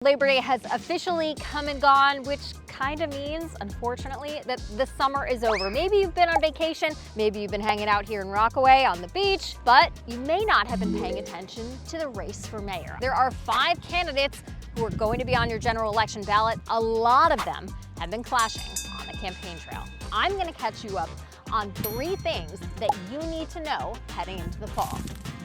Labor Day has officially come and gone, which kind of means, unfortunately, that the summer is over. Maybe you've been on vacation, maybe you've been hanging out here in Rockaway on the beach, but you may not have been paying attention to the race for mayor. There are 5 candidates who are going to be on your general election ballot. A lot of them have been clashing on the campaign trail. I'm going to catch you up on 3 things that you need to know heading into the fall.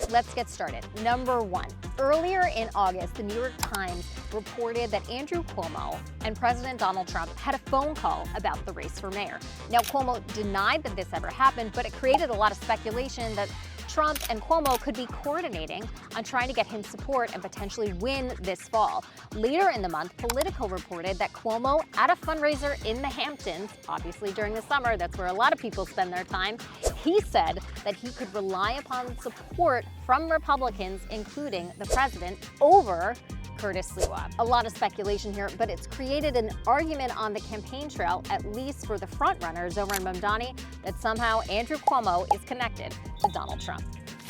Let's get started. Number 1, earlier in August, the New York Times reported that Andrew Cuomo and President Donald Trump had a phone call about the race for mayor. Now, Cuomo denied that this ever happened, but it created a lot of speculation that Trump and Cuomo could be coordinating on trying to get him support and potentially win this fall. Later in the month, Politico reported that Cuomo, at a fundraiser in the Hamptons, obviously during the summer, that's where a lot of people spend their time, he said that he could rely upon support from Republicans, including the president, over Curtis Sliwa. A lot of speculation here, but it's created an argument on the campaign trail, at least for the frontrunner, Zohran Mamdani, that somehow Andrew Cuomo is connected to Donald Trump.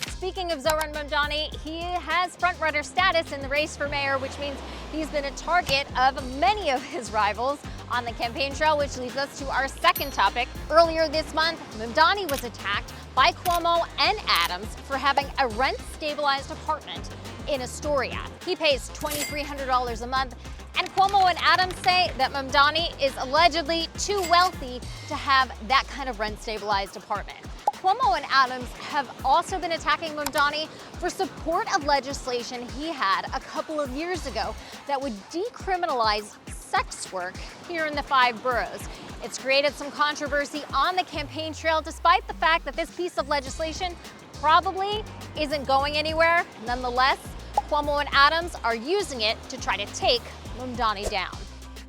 Speaking of Zohran Mamdani, he has frontrunner status in the race for mayor, which means he's been a target of many of his rivals on the campaign trail, which leads us to our second topic. Earlier this month, Mamdani was attacked by Cuomo and Adams for having a rent-stabilized apartment in Astoria. He pays $2,300 a month, and Cuomo and Adams say that Mamdani is allegedly too wealthy to have that kind of rent-stabilized apartment. Cuomo and Adams have also been attacking Mamdani for support of legislation he had a couple of years ago that would decriminalize sex work here in the 5 boroughs. It's created some controversy on the campaign trail, despite the fact that this piece of legislation probably isn't going anywhere. Nonetheless, Cuomo and Adams are using it to try to take Mamdani down.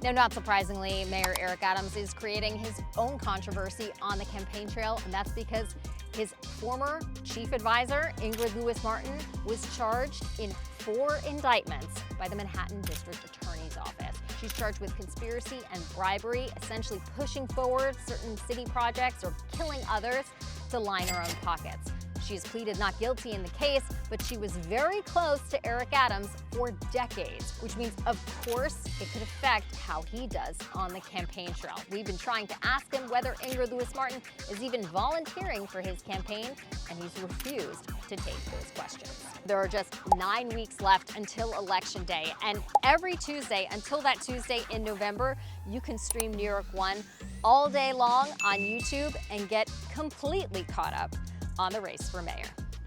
Now, not surprisingly, Mayor Eric Adams is creating his own controversy on the campaign trail, and that's because his former chief advisor, Ingrid Lewis-Martin, was charged in 4 indictments by the Manhattan District Attorney's Office. She's charged with conspiracy and bribery, essentially pushing forward certain city projects or killing others to line her own pockets. She's pleaded not guilty in the case, but she was very close to Eric Adams for decades, which means, of course, it could affect how he does on the campaign trail. We've been trying to ask him whether Ingrid Lewis-Martin is even volunteering for his campaign, and he's refused to take those questions. There are just 9 weeks left until Election Day, and every Tuesday until that Tuesday in November, you can stream New York One all day long on YouTube and get completely caught up on the race for mayor.